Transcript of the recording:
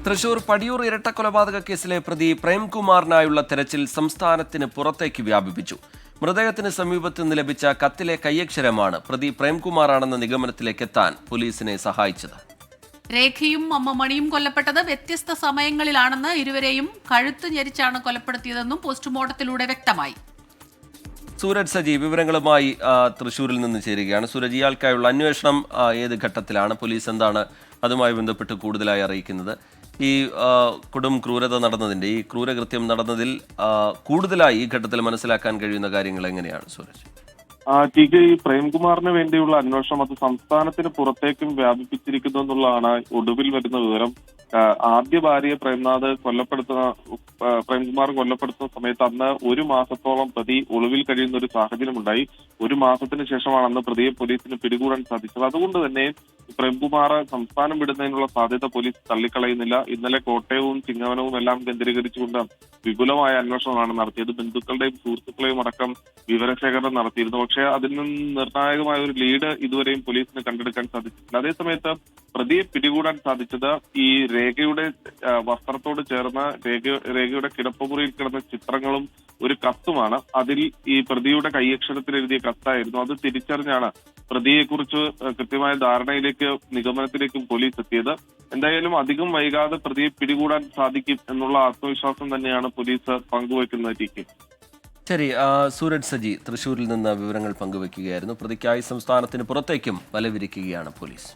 തൃശൂർ പടിയൂർ ഇരട്ടക്കൊലപാതക കേസിലെ പ്രതി പ്രേംകുമാറിനായുള്ള തെരച്ചിൽ സംസ്ഥാനത്തിന് പുറത്തേക്ക് വ്യാപിപ്പിച്ചു. മൃതദേഹത്തിന് സമീപത്ത് നിന്ന് ലഭിച്ച കത്തിലെ കയ്യക്ഷരമാണ് പ്രതി പ്രേംകുമാറാണെന്ന നിഗമനത്തിലേക്കെത്താൻ പോലീസിനെ സഹായിച്ചത്. രേഖയും അമ്മ മണിയും കൊല്ലപ്പെട്ടത് വ്യത്യസ്ത സമയങ്ങളിലാണെന്ന്, ഇരുവരെയും കഴുത്ത് ഞെരിച്ചാണ് കൊലപ്പെടുത്തിയതെന്നും പോസ്റ്റ്മോർട്ടത്തിലൂടെ വ്യക്തമായി. സൂരജ് സജി വിവരങ്ങളുമായി തൃശൂരിൽ നിന്ന് ചേരുകയാണ്. സൂരജ്, ഇയാൾക്കായുള്ള അന്വേഷണം ഏത് ഘട്ടത്തിലാണ്? പോലീസ് എന്താണ് അതുമായി ബന്ധപ്പെട്ട് കൂടുതലായി അറിയിക്കുന്നത്? ഈ കൊടും ക്രൂരത നടന്നതിൻ്റെ, ഈ ക്രൂരകൃത്യം നടന്നതിൽ കൂടുതലായി ഈ ഘട്ടത്തിൽ മനസ്സിലാക്കാൻ കഴിയുന്ന കാര്യങ്ങൾ എങ്ങനെയാണ് സൂരജ്? ഈ പ്രേംകുമാറിന് വേണ്ടിയുള്ള അന്വേഷണം അത് സംസ്ഥാനത്തിന് പുറത്തേക്കും വ്യാപിപ്പിച്ചിരിക്കുന്നു എന്നുള്ളതാണ് ഒടുവിൽ വരുന്ന വിവരം. ആദ്യ ഭാര്യയെ പ്രേംകുമാർ കൊല്ലപ്പെടുത്തുന്ന സമയത്ത് അന്ന് ഒരു മാസത്തോളം പ്രതി ഒളിവിൽ കഴിയുന്ന ഒരു സാഹചര്യമുണ്ടായി. ഒരു മാസത്തിന് ശേഷമാണ് അന്ന് പ്രതിയെ പോലീസിന് പിടികൂടാൻ സാധിച്ചത്. അതുകൊണ്ട് തന്നെ പ്രേംകുമാർ സംസ്ഥാനം വിടുന്നതിനുള്ള സാധ്യത പോലീസ് തള്ളിക്കളയുന്നില്ല. ഇന്നലെ കോട്ടയവും ചിങ്ങവനവും എല്ലാം കേന്ദ്രീകരിച്ചുകൊണ്ട് വിപുലമായ അന്വേഷണമാണ് നടത്തിയത്. ബന്ധുക്കളുടെയും സുഹൃത്തുക്കളെയും അടക്കം വിവരശേഖരണം നടത്തിയിരുന്നു. പക്ഷേ അതിൽ നിന്ന് നിർണായകമായ ഒരു ലീഡ് ഇതുവരെയും പോലീസിന് കണ്ടെടുക്കാൻ സാധിച്ചിട്ടില്ല. അതേസമയത്ത് പ്രതിയെ പിടികൂടാൻ സാധിച്ചത് ഈ രേഖയുടെ വസ്ത്രത്തോട് ചേർന്ന് രേഖയുടെ കിടപ്പുമുറിയിൽ കിടന്ന ചിത്രങ്ങളും ഒരു കത്തുമാണ്. അതിൽ ഈ പ്രതിയുടെ കൈയക്ഷരത്തിൽ എഴുതിയ കത്തായിരുന്നു. അത് തിരിച്ചറിഞ്ഞാണ് പ്രതിയെക്കുറിച്ച് കൃത്യമായ നിഗമനത്തിലേക്കും പോലീസ് എത്തിയത്. എന്തായാലും അധികം വൈകാതെ പ്രതിയെ പിടികൂടാൻ സാധിക്കും എന്നുള്ള ആത്മവിശ്വാസം തന്നെയാണ് പോലീസ് പങ്കുവയ്ക്കുന്നത്. ശരി, സൂരജ് സജി തൃശൂരിൽ നിന്ന് വിവരങ്ങൾ പങ്കുവയ്ക്കുകയായിരുന്നു. പ്രതിക്കായി സംസ്ഥാനത്തിന് പുറത്തേക്കും വലവിരിക്കുകയാണ് പോലീസ്.